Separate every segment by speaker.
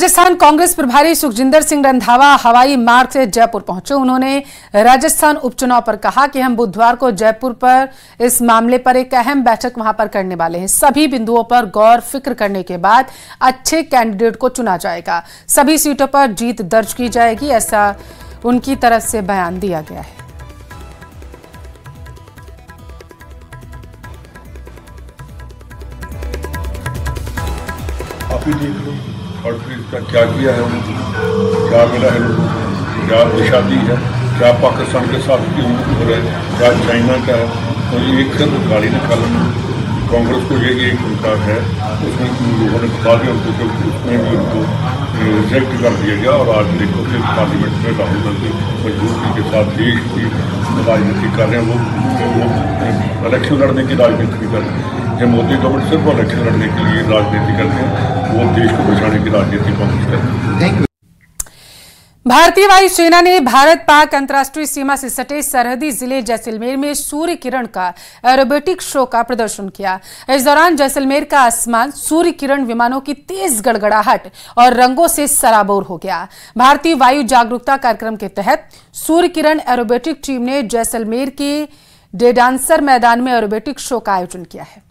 Speaker 1: राजस्थान कांग्रेस प्रभारी सुखजिंदर सिंह रंधावा हवाई मार्ग से जयपुर पहुंचे। उन्होंने राजस्थान उपचुनाव पर कहा कि हम बुधवार को जयपुर पर इस मामले पर एक अहम बैठक वहां पर करने वाले हैं। सभी बिंदुओं पर गौर फिक्र करने के बाद अच्छे कैंडिडेट को चुना जाएगा। सभी सीटों पर जीत दर्ज की जाएगी, ऐसा उनकी तरफ से बयान दिया गया है।
Speaker 2: आप ही देख लो और फिर इसका क्या किया है उन्होंने, क्या मिला है लोगों को, क्या दिशा दी है, क्या पाकिस्तान के साथ क्यों हो रहा है, क्या चाइना का है। तो एक सिर्फ गाड़ी निकालना कांग्रेस को ये एक उनका है, उसमें लोगों ने बता दिया उनको कि उसमें भी उनको रिजेक्ट कर दिया गया। और आज देखो कि पार्लियामेंट में राहुल गांधी मजबूती के साथ देश की राजनीति कर रहे हैं। वो इलेक्शन लड़ने की राजनीति कर रहे हैं। जब मोदी गवर्नमेंट सिर्फ इलेक्शन लड़ने के लिए राजनीति करते हैं, वो देश को बचाने की राजनीति कांग्रेस करते हैं।
Speaker 1: भारतीय वायुसेना ने भारत पाक अंतर्राष्ट्रीय सीमा से सटे सरहदी जिले जैसलमेर में सूर्य किरण का एरोबेटिक शो का प्रदर्शन किया। इस दौरान जैसलमेर का आसमान सूर्य किरण विमानों की तेज गड़गड़ाहट और रंगों से सराबोर हो गया। भारतीय वायु जागरूकता कार्यक्रम के तहत सूर्य किरण एरोबेटिक टीम ने जैसलमेर के डेडांसर मैदान में एरोबेटिक शो का आयोजन किया है।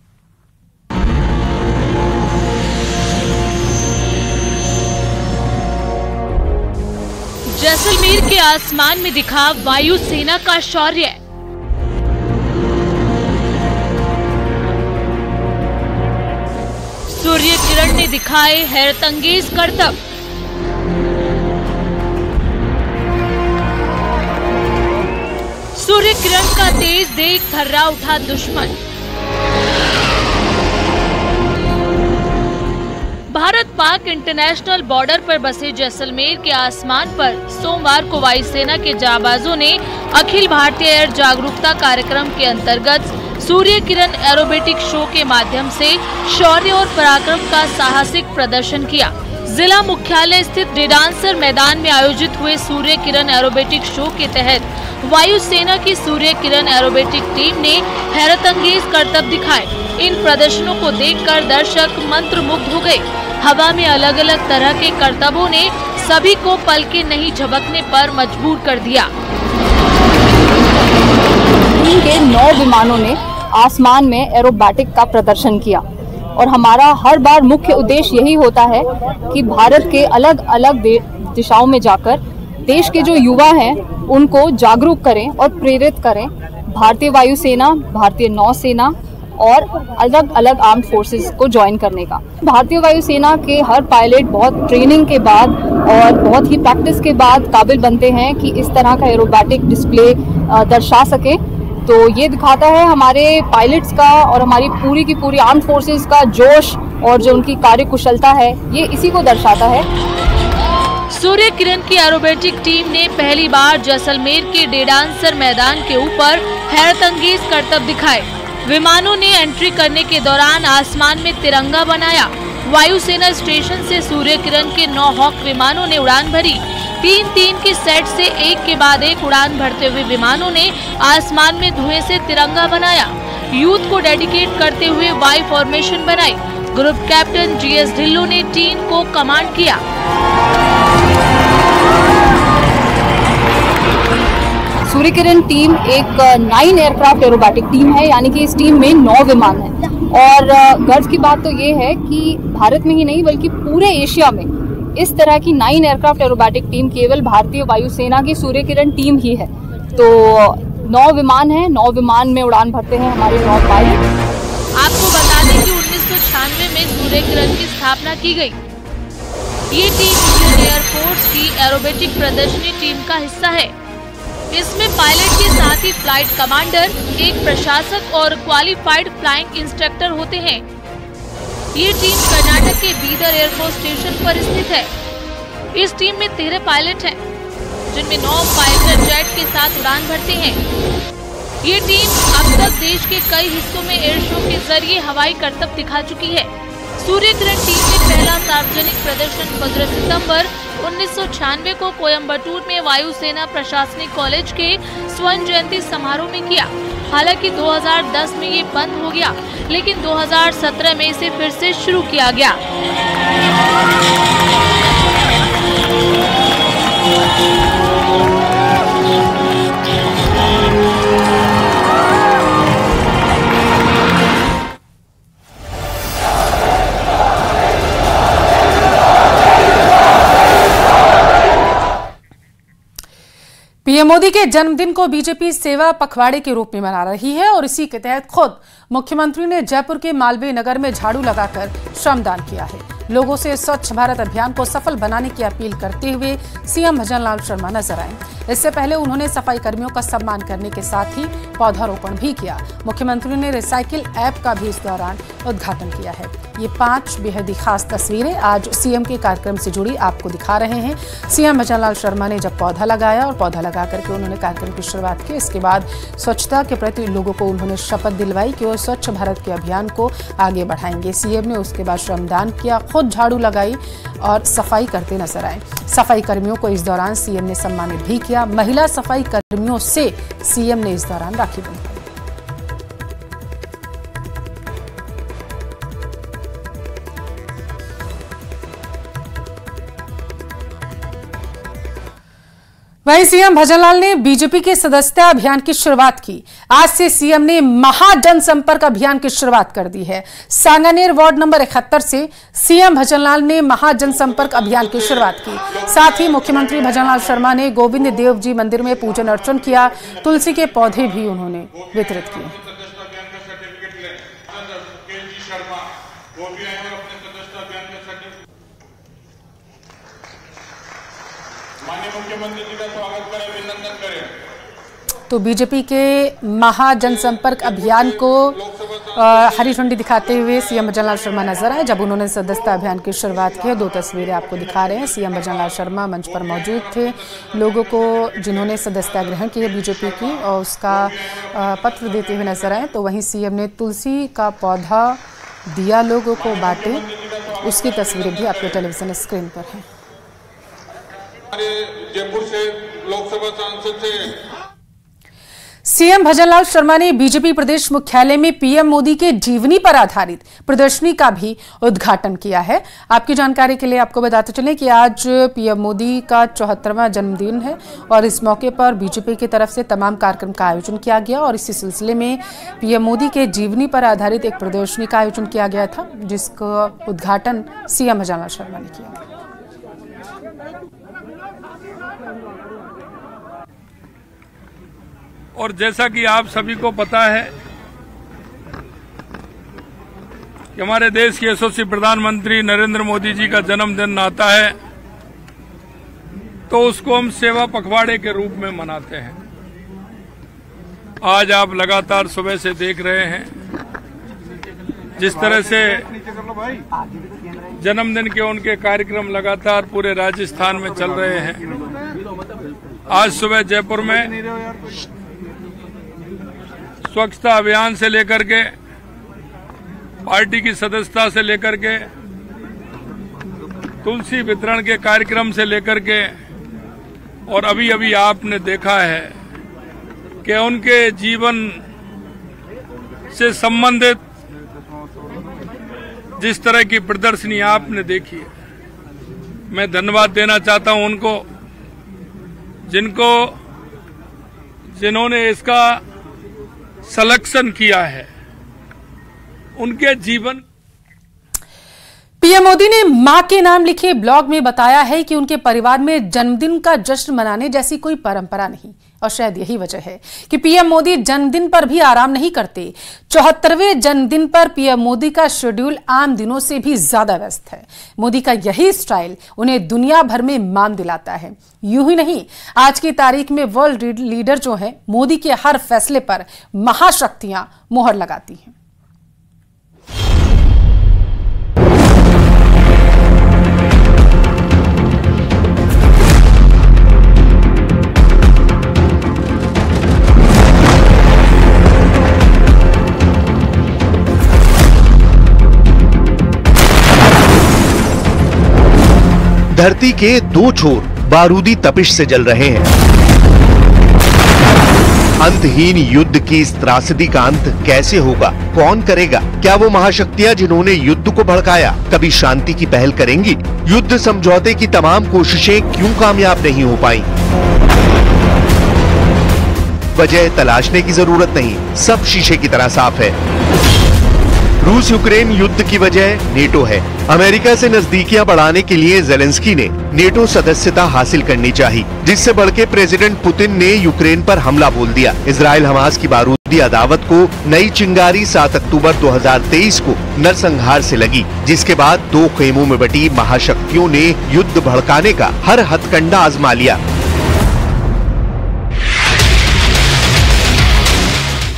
Speaker 3: जैसलमेर के आसमान में दिखा वायुसेना का शौर्य। सूर्य किरण ने दिखाए हैरतअंगेज करतब। सूर्य किरण का तेज देख थर्रा उठा दुश्मन। भारत पाक इंटरनेशनल बॉर्डर पर बसे जैसलमेर के आसमान पर सोमवार को वायुसेना के जाबाजों ने अखिल भारतीय एयर जागरूकता कार्यक्रम के अंतर्गत सूर्य किरण एरोबेटिक शो के माध्यम से शौर्य और पराक्रम का साहसिक प्रदर्शन किया। जिला मुख्यालय स्थित डेडांसर मैदान में आयोजित हुए सूर्य किरण एरोबेटिक शो के तहत वायुसेना की सूर्य किरण एरोबेटिक टीम ने हैरतअंगेज करतब दिखाए। इन प्रदर्शनों को देखकर दर्शक मंत्रमुग्ध हो गए। हवा में अलग अलग तरह के करतबों ने सभी को पल के नहीं झपकने पर मजबूर कर दिया।
Speaker 4: टीम के 9 विमानों ने आसमान में एरोबैटिक का प्रदर्शन किया और हमारा हर बार मुख्य उद्देश्य यही होता है कि भारत के अलग अलग दिशाओं में जाकर देश के जो युवा हैं उनको जागरूक करें और प्रेरित करें। भारतीय वायुसेना, भारतीय नौसेना और अलग अलग आर्म्ड फोर्सेस को ज्वाइन करने का। भारतीय वायुसेना के हर पायलट बहुत ट्रेनिंग के बाद और बहुत ही प्रैक्टिस के बाद काबिल बनते हैं कि इस तरह का एरोबैटिक डिस्प्ले दर्शा सके। तो ये दिखाता है हमारे पायलट्स का और हमारी पूरी की पूरी आर्म्ड फोर्सेस का जोश और जो उनकी कार्य कुशलता है, ये इसी को दर्शाता है।
Speaker 3: सूर्य किरण की एरोबेटिक टीम ने पहली बार जैसलमेर के डेडांसर मैदान के ऊपर हैरतअंगेज करतब दिखाए। विमानों ने एंट्री करने के दौरान आसमान में तिरंगा बनाया। वायुसेना स्टेशन से सूर्य किरण के 9 हॉक विमानों ने उड़ान भरी। 3-3 के सेट से एक के बाद एक उड़ान भरते हुए विमानों ने आसमान में धुएं से तिरंगा बनाया। यूथ को डेडिकेट करते हुए वाई फॉर्मेशन बनाई। ग्रुप कैप्टन GS ढिल्लों ने टीम को कमांड किया।
Speaker 4: सूर्य किरण टीम एक 9 एयरक्राफ्ट एरोबैटिक टीम है, यानी कि इस टीम में 9 विमान हैं। और गर्व की बात तो ये है कि भारत में ही नहीं बल्कि पूरे एशिया में इस तरह की 9 एयरक्राफ्ट एरोबैटिक टीम केवल भारतीय वायुसेना की सूर्य किरण टीम ही है। तो 9 विमान हैं, 9 विमान में उड़ान भरते हैं हमारे 9 पायलट।
Speaker 3: आपको बता दें कि 1996 में सूर्य किरण की स्थापना की गई। ये टीम इंडियन एयरफोर्स की एरोबेटिक प्रदर्शनी टीम का हिस्सा है। इसमें पायलट के साथ ही फ्लाइट कमांडर, एक प्रशासक और क्वालिफाइड फ्लाइंग इंस्ट्रक्टर होते हैं। ये टीम कर्नाटक के बीदर एयरफोर्स स्टेशन पर स्थित है। इस टीम में 13 पायलट हैं, जिनमें 9 फाइटर जेट के साथ उड़ान भरते हैं। ये टीम अब तक देश के कई हिस्सों में एयर शो के जरिए हवाई करतब दिखा चुकी है। सूर्य किरण टीम ने पहला सार्वजनिक प्रदर्शन 15 सितंबर 1996 को कोयम्बटूर में वायुसेना प्रशासनिक कॉलेज के स्वर्ण जयंती समारोह में किया। हालांकि 2010 में ये बंद हो गया, लेकिन 2017 में इसे फिर से शुरू किया गया।
Speaker 1: पीएम मोदी के जन्मदिन को बीजेपी सेवा पखवाड़े के रूप में मना रही है और इसी के तहत खुद मुख्यमंत्री ने जयपुर के मालवीय नगर में झाड़ू लगाकर श्रमदान किया है। लोगों से स्वच्छ भारत अभियान को सफल बनाने की अपील करते हुए सीएम भजनलाल शर्मा नजर आए। इससे पहले उन्होंने सफाई कर्मियों का सम्मान करने के साथ ही पौधारोपण भी किया। मुख्यमंत्री ने रिसाइकिल ऐप का भी इस दौरान उद्घाटन किया है। ये 5 बेहद ही खास तस्वीरें आज सीएम के कार्यक्रम से जुड़ी आपको दिखा रहे हैं। सीएम भजनलाल शर्मा ने जब पौधा लगाया और पौधा लगा करके उन्होंने कार्यक्रम की शुरुआत की। इसके बाद स्वच्छता के प्रति लोगों को उन्होंने शपथ दिलवाई कि वो स्वच्छ भारत के अभियान को आगे बढ़ाएंगे। सीएम ने उसके बाद श्रमदान किया, खुद झाड़ू लगाई और सफाई करते नजर आए। सफाई कर्मियों को इस दौरान सीएम ने सम्मानित भी किया। महिला सफाई कर्मियों से सीएम ने इस दौरान राखी बंधवाई। वहीं सीएम भजनलाल ने बीजेपी के सदस्यता अभियान की शुरुआत की। आज से सीएम ने महाजन संपर्क अभियान की शुरुआत कर दी है। सांगानेर वार्ड नंबर 71 से सीएम भजनलाल ने महाजन संपर्क अभियान की शुरुआत की। साथ ही मुख्यमंत्री भजनलाल शर्मा ने गोविंद देव जी मंदिर में पूजन अर्चन किया। तुलसी के पौधे भी उन्होंने वितरित किए।
Speaker 2: मुख्यमंत्री जी का स्वागत करें, अभिनंदन करें।
Speaker 1: तो बीजेपी के महाजन संपर्क अभियान को हरी झंडी दिखाते हुए सीएम भजनलाल शर्मा नजर आए जब उन्होंने सदस्यता अभियान की शुरुआत की। 2 तस्वीरें आपको दिखा रहे हैं। सीएम भजनलाल शर्मा मंच पर मौजूद थे। लोगों को जिन्होंने सदस्यता ग्रहण की है बीजेपी की और उसका पत्र देते हुए नजर आए। तो वहीं सीएम ने तुलसी का पौधा दिया, लोगों को बांटे। उसकी तस्वीरें भी आपके टेलीविजन स्क्रीन पर है।
Speaker 2: जयपुर से लोकसभा सांसद से
Speaker 1: सीएम भजनलाल शर्मा ने बीजेपी प्रदेश मुख्यालय में पीएम मोदी के जीवनी पर आधारित प्रदर्शनी का भी उद्घाटन किया है। आपकी जानकारी के लिए आपको बताते चलें कि आज पीएम मोदी का 74वां जन्मदिन है और इस मौके पर बीजेपी की तरफ से तमाम कार्यक्रम का आयोजन किया गया और इसी सिलसिले में पीएम मोदी के जीवनी पर आधारित एक प्रदर्शनी का आयोजन किया गया था, जिसका उद्घाटन सीएम भजनलाल शर्मा ने किया।
Speaker 2: और जैसा कि आप सभी को पता है कि हमारे देश के यशस्वी प्रधानमंत्री नरेंद्र मोदी जी का जन्मदिन आता है तो उसको हम सेवा पखवाड़े के रूप में मनाते हैं। आज आप लगातार सुबह से देख रहे हैं जिस तरह से जन्मदिन के उनके कार्यक्रम लगातार पूरे राजस्थान में चल रहे हैं। आज सुबह जयपुर में स्वच्छता अभियान से लेकर के पार्टी की सदस्यता से लेकर के तुलसी वितरण के कार्यक्रम से लेकर के और अभी अभी आपने देखा है कि उनके जीवन से संबंधित जिस तरह की प्रदर्शनी आपने देखी है, मैं धन्यवाद देना चाहता हूं उनको जिन्होंने इसका सिलेक्शन किया है। उनके जीवन
Speaker 1: पीएम मोदी ने मां के नाम लिखे ब्लॉग में बताया है कि उनके परिवार में जन्मदिन का जश्न मनाने जैसी कोई परंपरा नहीं और शायद यही वजह है कि पीएम मोदी जन्मदिन पर भी आराम नहीं करते। 74वें जन्मदिन पर पीएम मोदी का शेड्यूल आम दिनों से भी ज्यादा व्यस्त है। मोदी का यही स्टाइल उन्हें दुनिया भर में मान दिलाता है। यूं ही नहीं, आज की तारीख में वर्ल्ड लीडर जो है मोदी के हर फैसले पर महाशक्तियां मोहर लगाती हैं।
Speaker 5: धरती के 2 छोर बारूदी तपिश से जल रहे हैं। अंतहीन युद्ध की इस त्रासदी का अंत कैसे होगा, कौन करेगा? क्या वो महाशक्तियां जिन्होंने युद्ध को भड़काया कभी शांति की पहल करेंगी? युद्ध समझौते की तमाम कोशिशें क्यों कामयाब नहीं हो पाई? वजह तलाशने की जरूरत नहीं, सब शीशे की तरह साफ है। रूस यूक्रेन युद्ध की वजह नेटो है। अमेरिका से नजदीकियां बढ़ाने के लिए जेलेंस्की ने नेटो सदस्यता हासिल करनी चाहिए, जिससे बढ़ के प्रेसिडेंट पुतिन ने यूक्रेन पर हमला बोल दिया। इजराइल हमास की बारूदी अदावत को नई चिंगारी 7 अक्टूबर 2023 को नरसंहार से लगी, जिसके बाद दो खेमों में बटी महाशक्तियों ने युद्ध भड़काने का हर हथकंडा आजमा लिया।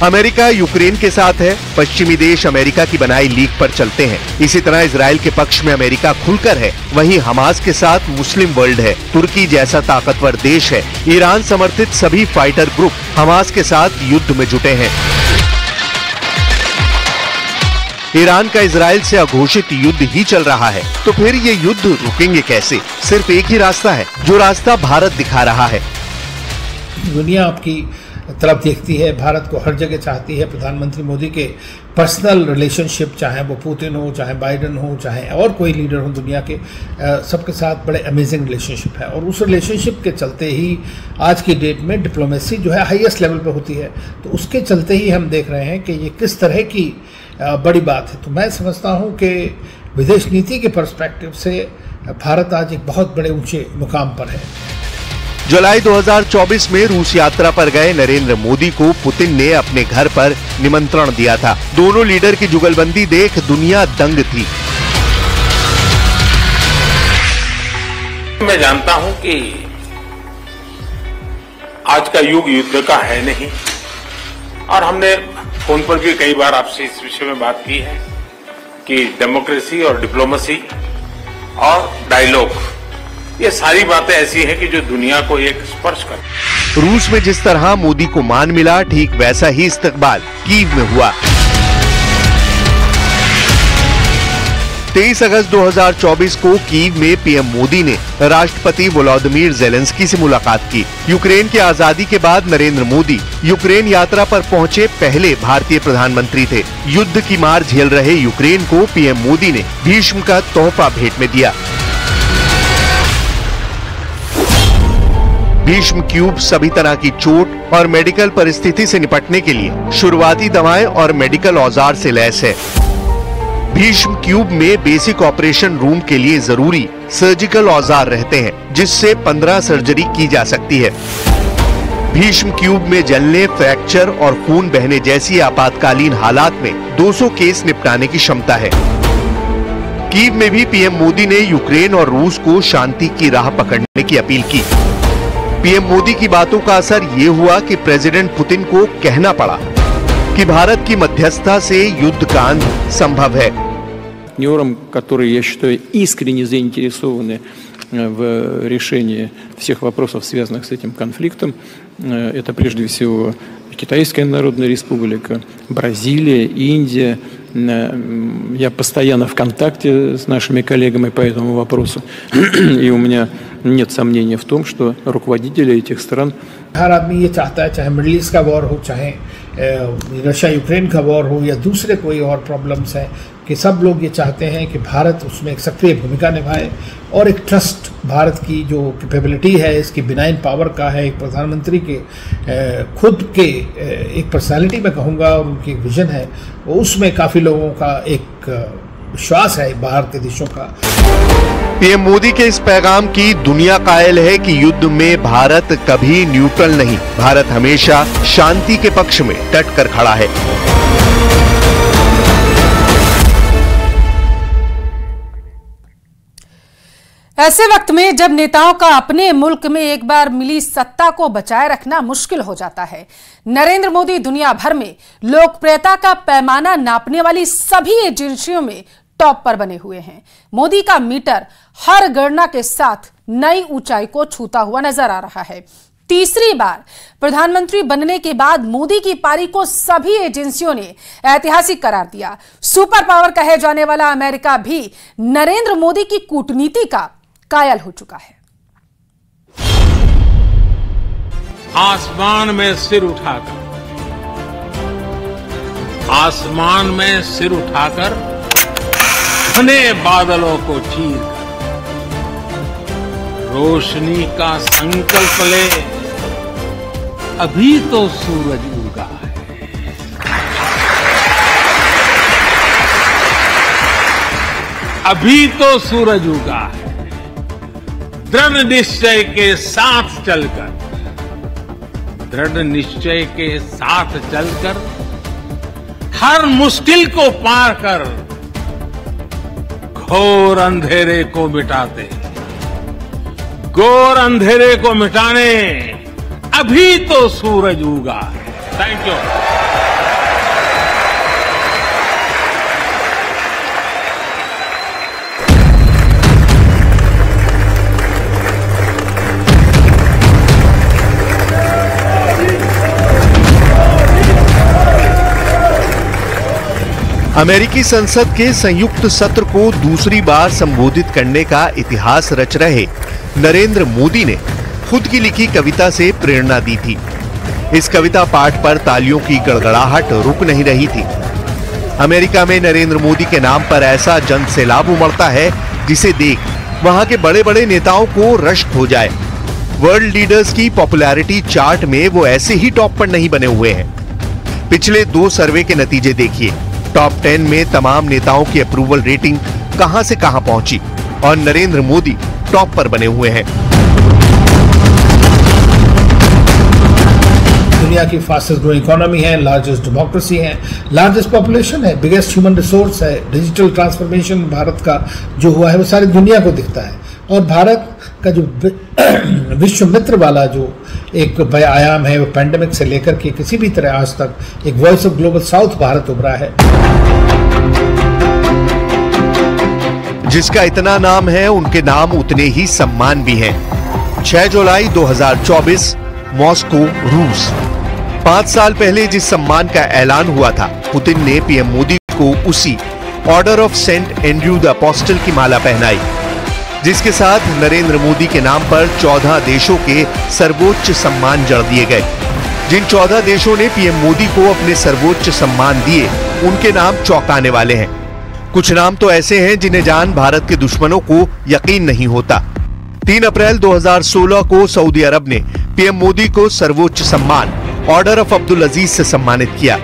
Speaker 5: अमेरिका यूक्रेन के साथ है, पश्चिमी देश अमेरिका की बनाई लीग पर चलते हैं। इसी तरह इजराइल के पक्ष में अमेरिका खुलकर है, वहीं हमास के साथ मुस्लिम वर्ल्ड है। तुर्की जैसा ताकतवर देश है। ईरान समर्थित सभी फाइटर ग्रुप हमास के साथ युद्ध में जुटे हैं। ईरान का इजराइल से अघोषित युद्ध ही चल रहा है, तो फिर ये युद्ध रुकेंगे कैसे? सिर्फ एक ही रास्ता है, जो रास्ता भारत दिखा रहा है।
Speaker 6: दुनिया आपकी तरफ देखती है, भारत को हर जगह चाहती है। प्रधानमंत्री मोदी के पर्सनल रिलेशनशिप, चाहे वो पुतिन हो, चाहे बाइडन हो, चाहे और कोई लीडर हो दुनिया के, सबके साथ बड़े अमेजिंग रिलेशनशिप है। और उस रिलेशनशिप के चलते ही आज की डेट में डिप्लोमेसी जो है हाईएस्ट लेवल पे होती है। तो उसके चलते ही हम देख रहे हैं कि ये किस तरह की बड़ी बात है। तो मैं समझता हूँ कि विदेश नीति के पर्सपेक्टिव से भारत आज एक बहुत बड़े ऊंचे मुकाम पर है।
Speaker 5: जुलाई 2024 में रूस यात्रा पर गए नरेंद्र मोदी को पुतिन ने अपने घर पर निमंत्रण दिया था। दोनों लीडर की जुगलबंदी देख दुनिया दंग थी।
Speaker 7: मैं जानता हूं कि आज का युग युद्ध का है नहीं, और हमने फोन पर भी कई बार आपसे इस विषय में बात की है कि डेमोक्रेसी और डिप्लोमेसी और डायलॉग, ये सारी बातें ऐसी हैं कि जो दुनिया को एक स्पर्श कर।
Speaker 5: रूस में जिस तरह मोदी को मान मिला, ठीक वैसा ही इस्तकबाल कीव में हुआ। 23 अगस्त 2024 को कीव में पीएम मोदी ने राष्ट्रपति वोलोदिमीर जेलेंस्की से मुलाकात की। यूक्रेन की आजादी के बाद नरेंद्र मोदी यूक्रेन यात्रा पर पहुंचे पहले भारतीय प्रधानमंत्री थे। युद्ध की मार झेल रहे यूक्रेन को पीएम मोदी ने भीष्म का तोहफा भेंट में दिया। भीष्म क्यूब सभी तरह की चोट और मेडिकल परिस्थिति से निपटने के लिए शुरुआती दवाएं और मेडिकल औजार से लैस है। भीष्म क्यूब में बेसिक ऑपरेशन रूम के लिए जरूरी सर्जिकल औजार रहते हैं, जिससे 15 सर्जरी की जा सकती है। भीष्म क्यूब में जलने, फ्रैक्चर और खून बहने जैसी आपातकालीन हालात में 200 केस निपटाने की क्षमता है। कीव में भी पीएम मोदी ने यूक्रेन और रूस को शांति की राह पकड़ने की अपील की। पीएम मोदी की बातों का असर ये हुआ कि प्रेसिडेंट पुतिन को कहना पड़ा कि भारत की मध्यस्थता से युद्ध का अंत संभव है।
Speaker 8: Партнерам, которые, я считаю, искренне заинтересованы в решении всех вопросов, связанных с этим конфликтом, это прежде всего Китайская Народная Республика, Бразилия, Индия. Я постоянно в контакте с нашими коллегами по этому вопросу, и у меня нет сомнения в том, что руководители этих стран...
Speaker 6: हर आदमी ये चाहता है, चाहे मिडिल ईस्ट का वॉर हो, चाहे रशिया यूक्रेन का वॉर हो या दूसरे कोई और प्रॉब्लम्स हैं, कि सब लोग ये चाहते हैं कि भारत उसमें एक सक्रिय भूमिका निभाए और एक ट्रस्ट भारत की जो कैपेबिलिटी है, इसकी बिनाइन पावर का है, एक प्रधानमंत्री के खुद के एक पर्सनालिटी में कहूँगा और उनकी एक विजन है, उसमें काफ़ी लोगों का एक विश्वास है बाहर के देशों का।
Speaker 5: पीएम मोदी के इस पैगाम की दुनिया कायल है कि युद्ध में भारत कभी न्यूट्रल नहीं, भारत हमेशा शांति के पक्ष में डट कर खड़ा है।
Speaker 1: ऐसे वक्त में जब नेताओं का अपने मुल्क में एक बार मिली सत्ता को बचाए रखना मुश्किल हो जाता है, नरेंद्र मोदी दुनिया भर में लोकप्रियता का पैमाना नापने वाली सभी एजेंसियों में टॉप पर बने हुए हैं। मोदी का मीटर हर गणना के साथ नई ऊंचाई को छूता हुआ नजर आ रहा है। तीसरी बार प्रधानमंत्री बनने के बाद मोदी की पारी को सभी एजेंसियों ने ऐतिहासिक करार दिया। सुपर पावर कहे जाने वाला अमेरिका भी नरेंद्र मोदी की कूटनीति का कायल हो चुका है।
Speaker 7: आसमान में सिर उठाकर, आसमान में सिर उठाकर घने बादलों को चीर रोशनी का संकल्प ले, अभी तो सूरज उगा है। अभी तो सूरज उगा है। दृढ़ निश्चय के साथ चलकर, दृढ़ निश्चय के साथ चलकर हर मुश्किल को पार कर घोर अंधेरे को मिटाते, घोर अंधेरे को मिटाने अभी तो सूरज उगा है। Thank you.
Speaker 5: अमेरिकी संसद के संयुक्त सत्र को दूसरी बार संबोधित करने का इतिहास रच रहे नरेंद्र मोदी ने खुद की लिखी कविता से प्रेरणा दी थी। इस कविता पाठ पर तालियों की गड़गड़ाहट रुक नहीं रही थी। अमेरिका में नरेंद्र मोदी के नाम पर ऐसा जन सैलाब उमड़ता है जिसे देख वहां के बड़े बड़े नेताओं को रश्क हो जाए। वर्ल्ड लीडर्स की पॉपुलैरिटी चार्ट में वो ऐसे ही टॉप पर नहीं बने हुए हैं। पिछले 2 सर्वे के नतीजे देखिए। टॉप 10 में तमाम नेताओं की अप्रूवल रेटिंग कहां से कहां पहुंची और नरेंद्र मोदी टॉप पर बने हुए हैं।
Speaker 6: दुनिया की फास्टेस्ट ग्रोइंग इकोनॉमी है, लार्जेस्ट डेमोक्रेसी है, लार्जेस्ट पॉपुलेशन है, बिगेस्ट ह्यूमन रिसोर्स है। डिजिटल ट्रांसफॉर्मेशन भारत का जो हुआ है वो सारी दुनिया को दिखता है। और भारत का जो विश्व मित्र वाला जो एक आयाम है वो पैंडेमिक से लेकर के किसी भी तरह आज तक एक voice of global south Bharat उभरा है।
Speaker 5: जिसका इतना नाम है उनके नाम उतने ही सम्मान भी हैं। 6 जुलाई 2024 मॉस्को, रूस। 5 साल पहले जिस सम्मान का ऐलान हुआ था, पुतिन ने पीएम मोदी को उसी order of Saint Andrew the apostle की माला पहनाई, जिसके साथ नरेंद्र मोदी के नाम पर 14 देशों के सर्वोच्च सम्मान जड़ दिए गए। जिन 14 देशों ने पीएम मोदी को अपने सर्वोच्च सम्मान दिए, उनके नाम चौंकाने वाले हैं। कुछ नाम तो ऐसे हैं जिन्हें जान भारत के दुश्मनों को यकीन नहीं होता। 3 अप्रैल 2016 को सऊदी अरब ने पीएम मोदी को सर्वोच्च सम्मान ऑर्डर ऑफ अब्दुल अजीज से सम्मानित किया।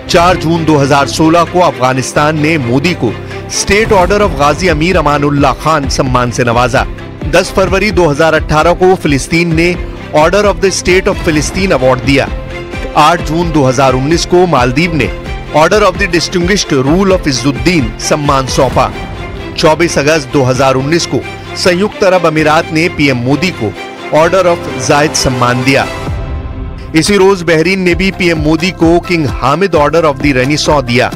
Speaker 5: 4 जून 2016 को अफगानिस्तान ने मोदी को स्टेट ऑर्डर ऑफ गाजी अमीर अमानुल्लाह खान सम्मान से नवाजा। 10 फरवरी 2018 को फिलिस्तीन ने order of the state of फिलिस्तीन अवार्ड दिया। 8 जून 2019 को मालदीव ने order of the distinguished rule of Izzuddeen सम्मान सौंपा। 24 अगस्त 2019 को संयुक्त अरब अमीरात ने पीएम मोदी को ऑर्डर ऑफ जायद सम्मान दिया। इसी रोज बहरीन ने भी पीएम मोदी को king Hamid order of the renaissance दिया।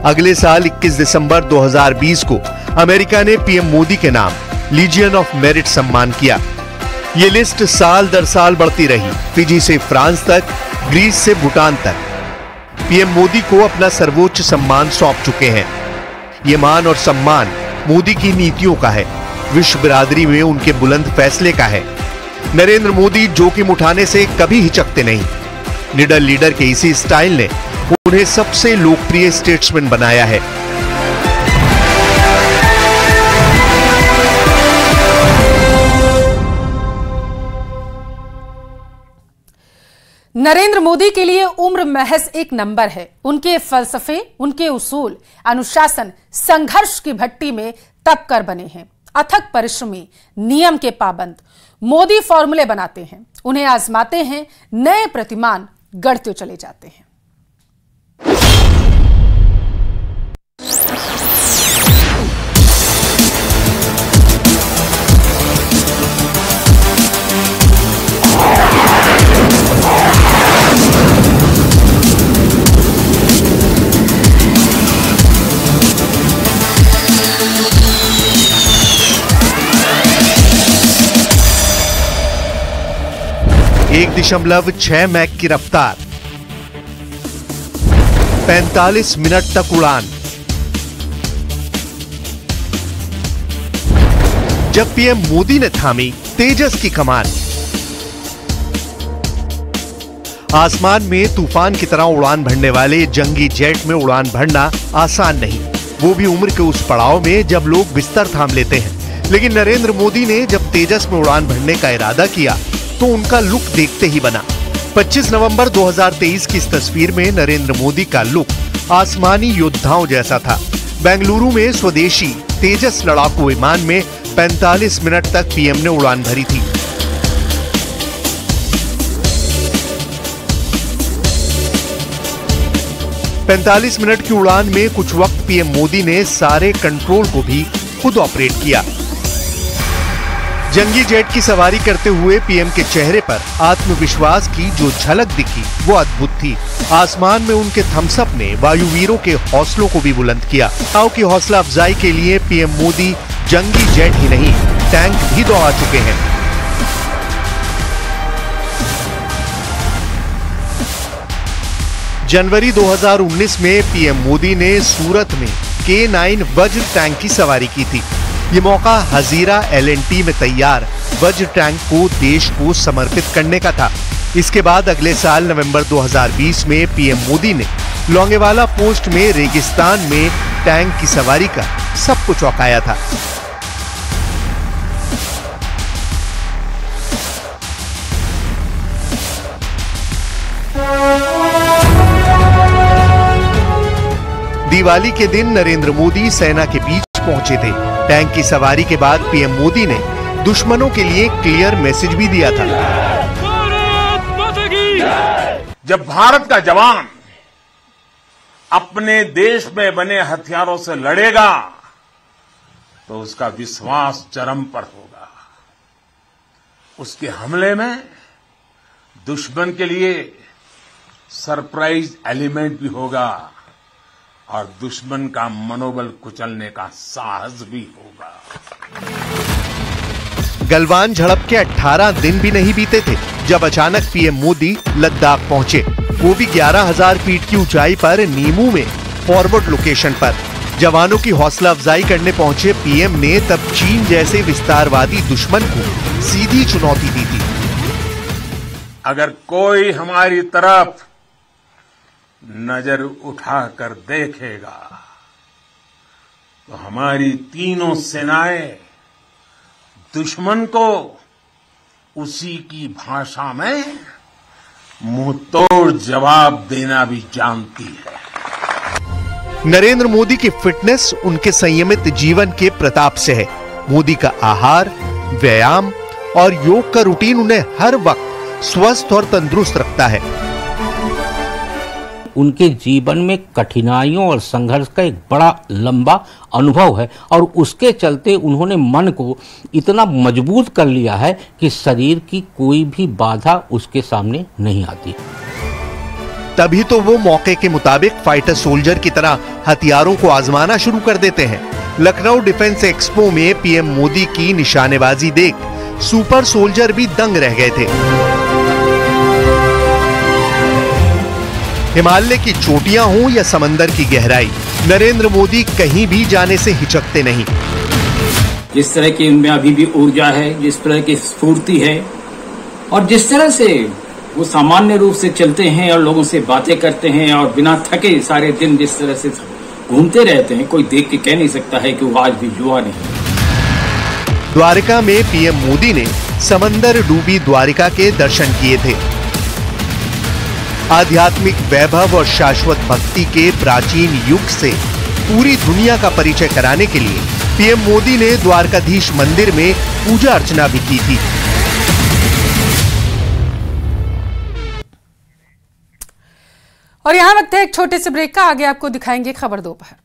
Speaker 5: अगले साल 21 दिसंबर 2020 को अमेरिका ने पीएम मोदी के नाम लीजियन ऑफ मेरिट सम्मान किया। ये लिस्ट साल दर साल बढ़ती रही। फिजी से फ्रांस तक, ग्रीस से भूटान तक पीएम मोदी को अपना सर्वोच्च सम्मान सौंप चुके हैं। ये मान और सम्मान मोदी की नीतियों का है, विश्व बिरादरी में उनके बुलंद फैसले का है। नरेंद्र मोदी जोखिम उठाने से कभी हिचकते नहीं। निडर लीडर के इसी स्टाइल ने उन्हें सबसे लोकप्रिय स्टेट्समैन बनाया है।
Speaker 1: नरेंद्र मोदी के लिए उम्र महज एक नंबर है। उनके फलसफे, उनके उसूल, अनुशासन संघर्ष की भट्टी में तप कर बने हैं। अथक परिश्रमी, नियम के पाबंद। मोदी फॉर्मूले बनाते हैं, उन्हें आजमाते हैं, नए प्रतिमान गढ़ते चले जाते हैं।
Speaker 5: एक 1.6 मैक की रफ्तार, 45 मिनट तक उड़ान। जब पीएम मोदी ने थामी तेजस की कमान, आसमान में तूफान की तरह उड़ान भरने वाले जंगी जेट में उड़ान भरना आसान नहीं, वो भी उम्र के उस पड़ाव में जब लोग बिस्तर थाम लेते हैं। लेकिन नरेंद्र मोदी ने जब तेजस में उड़ान भरने का इरादा किया तो उनका लुक देखते ही बना। 25 नवंबर 2023 की इस तस्वीर में नरेंद्र मोदी का लुक आसमानी योद्धाओं जैसा था। बेंगलुरु में स्वदेशी तेजस लड़ाकू विमान में 45 मिनट तक पीएम ने उड़ान भरी थी। पैंतालीस मिनट की उड़ान में कुछ वक्त पीएम मोदी ने सारे कंट्रोल को भी खुद ऑपरेट किया। जंगी जेट की सवारी करते हुए पीएम के चेहरे पर आत्मविश्वास की जो झलक दिखी वो अद्भुत थी। आसमान में उनके थम्स अप ने वायुवीरों के हौसलों को भी बुलंद किया। ताऊ की हौसला अफजाई के लिए पीएम मोदी जंगी जेट ही नहीं, टैंक भी दौड़ा चुके हैं। जनवरी 2019 में पीएम मोदी ने सूरत में K9 वज्र टैंक की सवारी की थी। ये मौका हजीरा L&T में तैयार वज्र टैंक को देश को समर्पित करने का था। इसके बाद अगले साल नवंबर 2020 में पीएम मोदी ने लोंगेवाला पोस्ट में रेगिस्तान में टैंक की सवारी का सबको चौंकाया था। दिवाली के दिन नरेंद्र मोदी सेना के बीच पहुंचे थे। टैंक की सवारी के बाद पीएम मोदी ने दुश्मनों के लिए क्लियर मैसेज भी दिया था।
Speaker 7: जब भारत का जवान अपने देश में बने हथियारों से लड़ेगा तो उसका विश्वास चरम पर होगा। उसके हमले में दुश्मन के लिए सरप्राइज एलिमेंट भी होगा और दुश्मन का मनोबल कुचलने का साहस भी होगा।
Speaker 5: गलवान झड़प के 18 दिन भी नहीं बीते थे जब अचानक पीएम मोदी लद्दाख पहुंचे, वो भी 11,000 फीट की ऊंचाई पर नीमू में फॉरवर्ड लोकेशन पर। जवानों की हौसला अफजाई करने पहुंचे पीएम ने तब चीन जैसे विस्तारवादी दुश्मन को सीधी चुनौती दी थी।
Speaker 7: अगर कोई हमारी तरफ नजर उठाकर देखेगा तो हमारी तीनों सेनाएं दुश्मन को उसी की भाषा में मुंहतोड़ जवाब देना भी जानती है।
Speaker 5: नरेंद्र मोदी की फिटनेस उनके संयमित जीवन के प्रताप से है। मोदी का आहार, व्यायाम और योग का रूटीन उन्हें हर वक्त स्वस्थ और तंदुरुस्त रखता है।
Speaker 9: उनके जीवन में कठिनाइयों और संघर्ष का एक बड़ा लंबा अनुभव है और उसके चलते उन्होंने मन को इतना मजबूत कर लिया है कि शरीर की कोई भी बाधा उसके सामने नहीं आती।
Speaker 5: तभी तो वो मौके के मुताबिक फाइटर सोल्जर की तरह हथियारों को आजमाना शुरू कर देते हैं। लखनऊ डिफेंस एक्सपो में पीएम मोदी की निशानेबाजी देख सुपर सोल्जर भी दंग रह गए थे। हिमालय की चोटियां हों या समंदर की गहराई, नरेंद्र मोदी कहीं भी जाने से हिचकते नहीं।
Speaker 10: जिस तरह की उनमें अभी भी ऊर्जा है, जिस तरह की स्फूर्ति है और जिस तरह से वो सामान्य रूप से चलते हैं और लोगों से बातें करते हैं और बिना थके सारे दिन जिस तरह से घूमते रहते हैं, कोई देख के कह नहीं सकता है कि वो आज भी युवा नहीं।
Speaker 5: द्वारिका में पीएम मोदी ने समंदर डूबी द्वारिका के दर्शन किए थे। आध्यात्मिक वैभव और शाश्वत भक्ति के प्राचीन युग से पूरी दुनिया का परिचय कराने के लिए पीएम मोदी ने द्वारकाधीश मंदिर में पूजा अर्चना भी की थी।
Speaker 1: और यहां वक्त है एक छोटे से ब्रेक का। आगे आपको दिखाएंगे खबर दोपहर।